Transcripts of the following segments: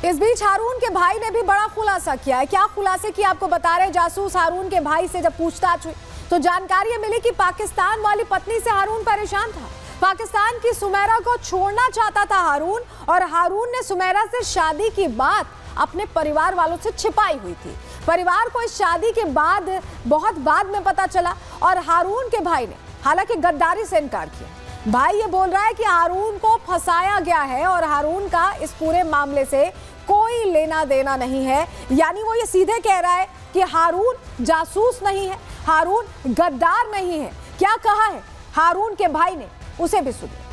इस बीच हारून के भाई ने भी बड़ा खुलासा किया है। क्या खुलासे किया आपको बता रहे। जासूस हारून के भाई से जब पूछताछ हुई तो जानकारी मिली कि पाकिस्तान वाली पत्नी से हारून परेशान था। पाकिस्तान की सुमेरा को छोड़ना चाहता था हारून, और हारून ने सुमेरा से शादी की बात अपने परिवार वालों से छिपाई हुई थी। परिवार को इस शादी के बाद बहुत बाद में पता चला और हारून के भाई ने हालांकि गद्दारी से इनकार किया। भाई ये बोल रहा है कि हारून को फंसाया गया है और हारून का इस पूरे मामले से कोई लेना देना नहीं है। यानी वो ये सीधे कह रहा है कि हारून जासूस नहीं है, हारून गद्दार नहीं है। क्या कहा है हारून के भाई ने, उसे भी सुनिए।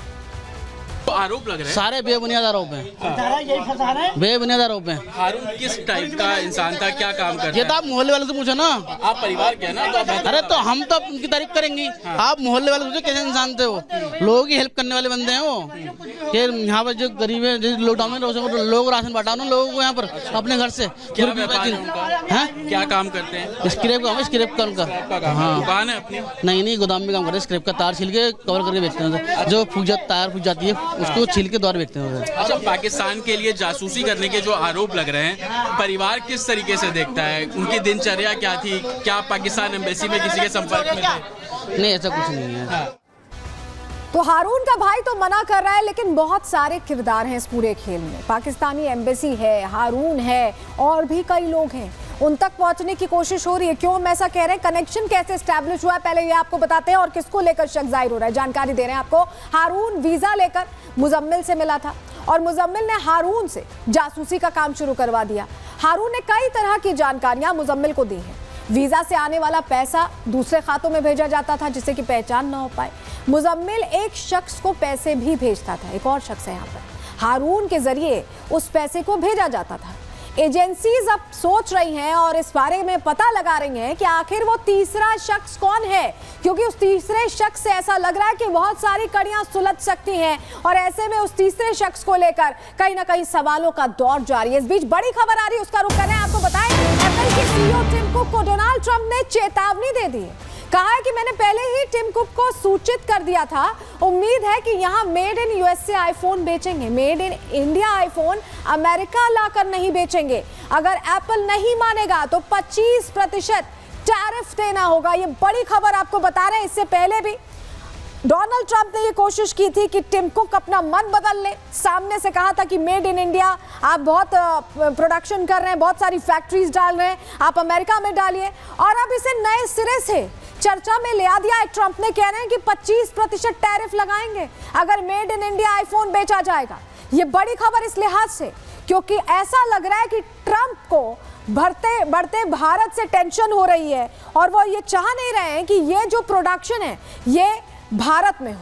तो आरोप लग रहे हैं सारे बेबुनियाद आरोप हैं, बेबुनियाद आरोप हैं। हारून किस टाइप का इंसान था, क्या काम करता है? ये तो आप मोहल्ले वाले से पूछो ना। आप परिवार के हैं ना, तो अरे तो हम तो उनकी तारीफ करेंगे। आप मोहल्ले वाले पूछो कैसे इंसान थे वो। लोगों की हेल्प करने वाले बंदे हैं वो। कि यहाँ पर जो गरीब है, जो लॉकडाउन में लोग राशन बांटा ना लोगों को यहाँ पर अपने घर से। क्या व्यापार है उनका? क्या काम करते हैं? स्क्रैप का उनका दुकान है अपनी? नहीं, गोदाम में काम करते हैं। स्क्रैप का तार छिल के कवर करके बेचते हैं। जो तार फूट जाती है उसको छील के द्वारा बेचते हैं। अच्छा, पाकिस्तान के लिए जासूसी करने के जो आरोप लग रहे हैं, परिवार किस तरीके से देखता है? उनकी दिनचर्या क्या थी? क्या पाकिस्तान एम्बेसी में किसी के संपर्क में थे? नहीं, ऐसा कुछ नहीं है। तो हारून का भाई तो मना कर रहा है, लेकिन बहुत सारे किरदार हैं इस पूरे खेल में। पाकिस्तानी एम्बेसी है, हारून है, और भी कई लोग हैं। उन तक पहुंचने की कोशिश हो रही है। क्यों हम ऐसा कह रहे हैं, कनेक्शन कैसे एस्टैब्लिश हुआ है, पहले ये आपको बताते हैं, और किसको लेकर शक जाहिर हो रहा है जानकारी दे रहे हैं आपको। हारून वीजा लेकर मुजम्मिल से मिला था और मुजम्मिल ने हारून से जासूसी का काम शुरू करवा दिया। हारून ने कई तरह की जानकारियां मुजम्मिल को दी है। वीजा से आने वाला पैसा दूसरे खातों में भेजा जाता था जिससे कि पहचान न हो पाए। मुजम्मिल एक शख्स को पैसे भी भेजता था, एक और शख्स है यहाँ पर, हारून के जरिए उस पैसे को भेजा जाता था। एजेंसीज अब सोच रही हैं और इस बारे में पता लगा रही हैं कि आखिर वो तीसरा शख्स कौन है, क्योंकि उस तीसरे शख्स से ऐसा लग रहा है कि बहुत सारी कड़ियां सुलझ सकती हैं और ऐसे में उस तीसरे शख्स को लेकर कहीं ना कहीं सवालों का दौर जारी है। इस बीच बड़ी खबर आ रही है, उसका रुख करें। आपको बताएं, एप्पल के सीईओ टिम कुक को डोनाल्ड ट्रंप ने चेतावनी दे दी है। कहा है कि मैंने पहले ही टिम कुक को सूचित कर दिया था, उम्मीद है कि यहाँ मेड इन यूएसए आईफोन बेचेंगे, made in India iPhone America लाकर नहीं बेचेंगे। अगर एप्पल नहीं मानेगा तो 25% टैरिफ देना होगा। ये बड़ी खबर आपको बता रहे हैं। इससे पहले भी डोनाल्ड ट्रंप ने ये कोशिश की थी कि टिम कुक अपना मन बदल ले। सामने से कहा था कि मेड इन इंडिया, आप बहुत प्रोडक्शन कर रहे हैं, बहुत सारी फैक्ट्रीज डाल रहे हैं, आप अमेरिका में डालिए। और अब इसे नए सिरे से चर्चा में ले आ दिया है। ट्रंप ने कह रहे हैं कि 25% टैरिफ लगाएंगे अगर मेड इन इंडिया आईफोन बेचा जाएगा। ये बड़ी खबर इस लिहाज से क्योंकि ऐसा लग रहा है कि ट्रंप को बढ़ते भारत से टेंशन हो रही है और वो ये चाह नहीं रहे हैं कि ये जो प्रोडक्शन है ये भारत में हो।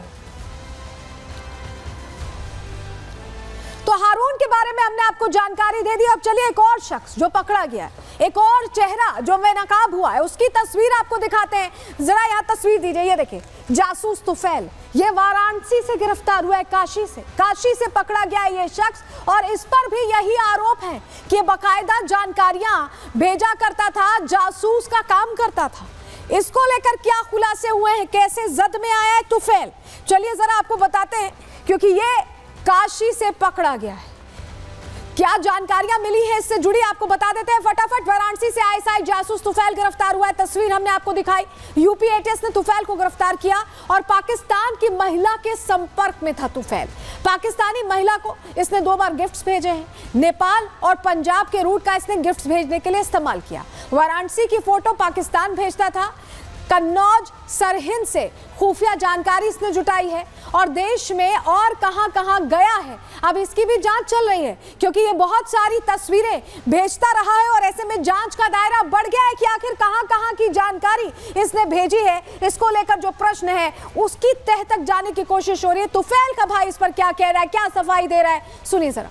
तो हारून के बारे में हमने आपको जानकारी दे दी। अब चलिए एक और शख्स जो पकड़ा गया है, एक और चेहरा जो बेनकाब हुआ है, उसकी तस्वीर आपको दिखाते हैं। जरा यहाँ तस्वीर दीजिए, ये देखिए, जासूस तुफैल, ये वाराणसी से गिरफ्तार हुआ है, काशी से पकड़ा गया है ये शख्स। और इस पर भी यही आरोप है कि बाकायदा जानकारियां भेजा करता था, जासूस का काम करता था। इसको लेकर क्या खुलासे हुए हैं, कैसे जद में आया है तुफैल, चलिए जरा आपको बताते हैं, क्योंकि ये काशी से पकड़ा गया है। क्या जानकारियां मिली है इससे जुड़ी आपको बता देते हैं फटाफट। वाराणसी से आईएसआई जासूस तुफैल गिरफ्तार हुआ है, तस्वीर हमने आपको दिखाई। यूपी एटीएस ने तुफैल को गिरफ्तार किया और पाकिस्तान की महिला के संपर्क में था तुफैल। पाकिस्तानी महिला को इसने 2 बार गिफ्ट्स भेजे हैं। नेपाल और पंजाब के रूट का इसने गिफ्ट्स भेजने के लिए इस्तेमाल किया। वाराणसी की फोटो पाकिस्तान भेजता था। कन्नौज, सरहिंद से खुफिया जानकारी इसने जुटाई है और देश में और कहां-कहां गया है अब इसकी भी जांच चल रही है, क्योंकि ये बहुत सारी तस्वीरें भेजता रहा है और ऐसे में जांच का दायरा बढ़ गया है कि आखिर कहां-कहां की जानकारी इसने भेजी है। इसको लेकर जो प्रश्न है उसकी तह तक जाने की कोशिश हो रही है। तुफैल का भाई इस पर क्या कह रहा है, क्या सफाई दे रहा है, सुनिए जरा।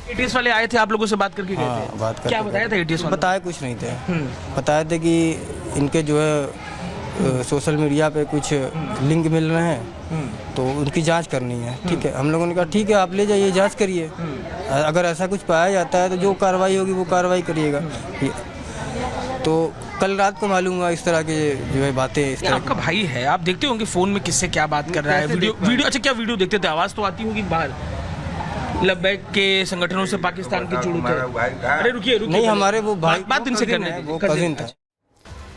एटीएस वाले आए थे, आप लोगों से बात करके गए थे? क्या बताया था एटीएस वाले? बताया कुछ नहीं थे, बताया थे कि इनके जो है सोशल मीडिया पे कुछ लिंक मिल रहे हैं तो उनकी जांच करनी है। ठीक है, हम लोगों ने कहा ठीक है, आप ले जाइए, जांच करिए, अगर ऐसा कुछ पाया जाता है तो जो कार्रवाई होगी वो कार्रवाई करिएगा। तो कल रात को मालूम हुआ इस तरह के जो है बातें। इस तरह आपका भाई है, आप देखते होंगे फोन में किससे क्या बात कर रहा है, वीडियो। अच्छा, क्या वीडियो देखते थे? आवाज़ तो आती होगी बाहर? लब्बैक के संगठनों से पाकिस्तान की जुड़ूत है। अरे रुकिए नहीं, हमारे वो भाई बात इनसे करने है, दीजिए, वो कर कजिन दीजिए। था।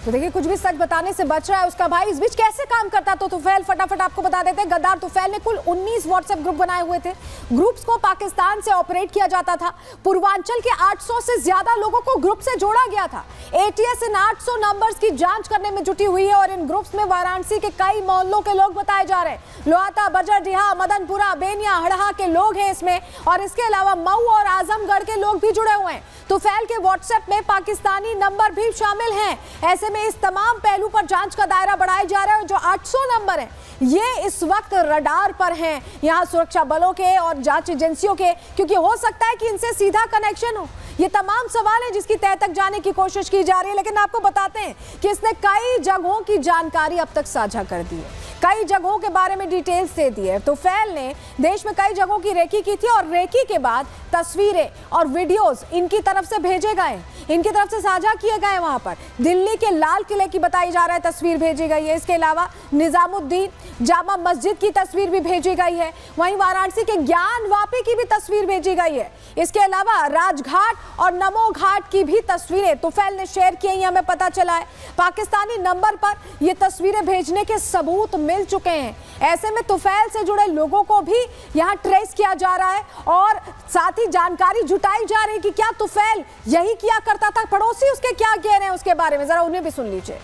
तो देखिए कुछ भी सच बताने से बच रहा है उसका भाई। इस बीच कैसे काम करता तो तुफैल, फटाफट आपको बता देते हैं। गद्दार तुफैल ने कुल 19 व्हाट्सएप ग्रुप बनाए हुए थे। ग्रुप्स को पाकिस्तान से ऑपरेट किया जाता था। पूर्वांचल के 800 से ज्यादा लोगों को ग्रुप से जोड़ा गया था। एटीएस इन 800 नंबर्स की जांच करने में जुटी हुई है और इन ग्रुप्स में वाराणसी के कई मोहल्लों के लोग बताए जा रहे हैं। लोहाता, बजरडीहा, मदनपुरा, बेनिया, हड़हा के लोग हैं इसमें, और इसके अलावा मऊ और आजमगढ़ के लोग भी जुड़े हुए हैं। तुफैल के व्हाट्सएप में पाकिस्तानी नंबर भी शामिल हैं। ऐसे में इस तमाम पहलू पर जांच का दायरा बढ़ाया जा रहा है। जो 800 नंबर हैं ये इस वक्त रडार पर हैं यहाँ सुरक्षा बलों के और जांच एजेंसियों के, क्योंकि हो सकता है कि इनसे सीधा कनेक्शन हो। ये तमाम सवाल हैं जिसकी तह तक जाने की कोशिश की जा रही है। लेकिन आपको बताते हैं कि इसने कई जगहों की जानकारी अब तक साझा कर दी है, कई जगहों के बारे में डिटेल्स दे दी है। तुफैल ने देश में कई जगहों की रेकी की थी और रेकी के बाद तस्वीरें और वीडियोस इनकी तरफ से भेजे गए, इनकी तरफ से साझा किए गए। वहां पर दिल्ली के लाल किले की बताई जा रहा है तस्वीर भेजी गई है। इसके अलावा निजामुद्दीन जामा मस्जिद की तस्वीर भी भेजी गई है। वहीं वाराणसी के ज्ञान वापी की भी तस्वीर भेजी गई है। इसके अलावा राजघाट और नमो घाट की भी तस्वीरें तुफैल ने शेयर की हैं, हमें पता चला है। पाकिस्तानी नंबर पर ये तस्वीरें भेजने के सबूत मिल चुके हैं। ऐसे में तुफैल से जुड़े लोगों को भी यहाँ ट्रेस किया जा रहा है और साथ ही जानकारी जुटाई जा रही है कि क्या तुफैल यही किया करता था, पड़ोसी उसके क्या कह रहे हैं उसके बारे में, जरा उन्हें भी सुन लीजिए।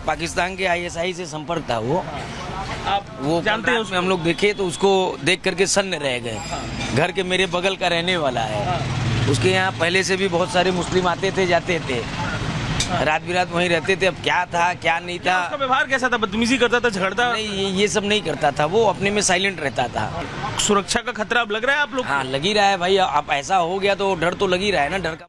पाकिस्तान के आईएसआई से संपर्क था वो जानते हैं उसमें हम लोग देखे तो उसको देख करके सन्न रह गए। घर के मेरे बगल का रहने वाला है। उसके यहाँ पहले से भी बहुत सारे मुस्लिम आते थे जाते थे, रात बिरात वहीं रहते थे। अब क्या था क्या नहीं था, उसका व्यवहार कैसा था? बदतमीजी करता था, झगड़ता? नहीं ये सब नहीं करता था, वो अपने में साइलेंट रहता था। सुरक्षा का खतरा अब लग रहा है आप लोग? हाँ लग ही रहा है भाई, अब ऐसा हो गया तो डर तो लग ही रहा है ना, डर का।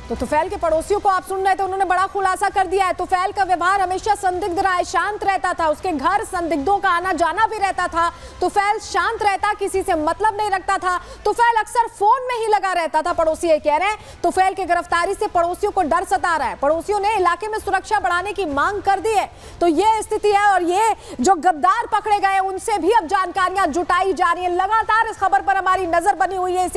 तो तुफैल के पड़ोसियों को आप सुन रहे थे, उन्होंने बड़ा खुलासा कर दिया है। तुफैल का व्यवहार हमेशा संदिग्ध रहा है, शांत रहता था। उसके घर संदिग्धों का आना जाना भी रहता था। तुफैल शांत रहता, किसी से मतलब नहीं रखता था। तुफैल अक्सर फोन में ही लगा रहता था, पड़ोसी ये कह रहे हैं। तुफैल की गिरफ्तारी से पड़ोसियों को डर सता रहा है। पड़ोसियों ने इलाके में सुरक्षा बढ़ाने की मांग कर दी है। तो ये स्थिति है और ये जो गद्दार पकड़े गए उनसे भी अब जानकारियां जुटाई जा रही है। लगातार इस खबर पर हमारी नजर बनी हुई है।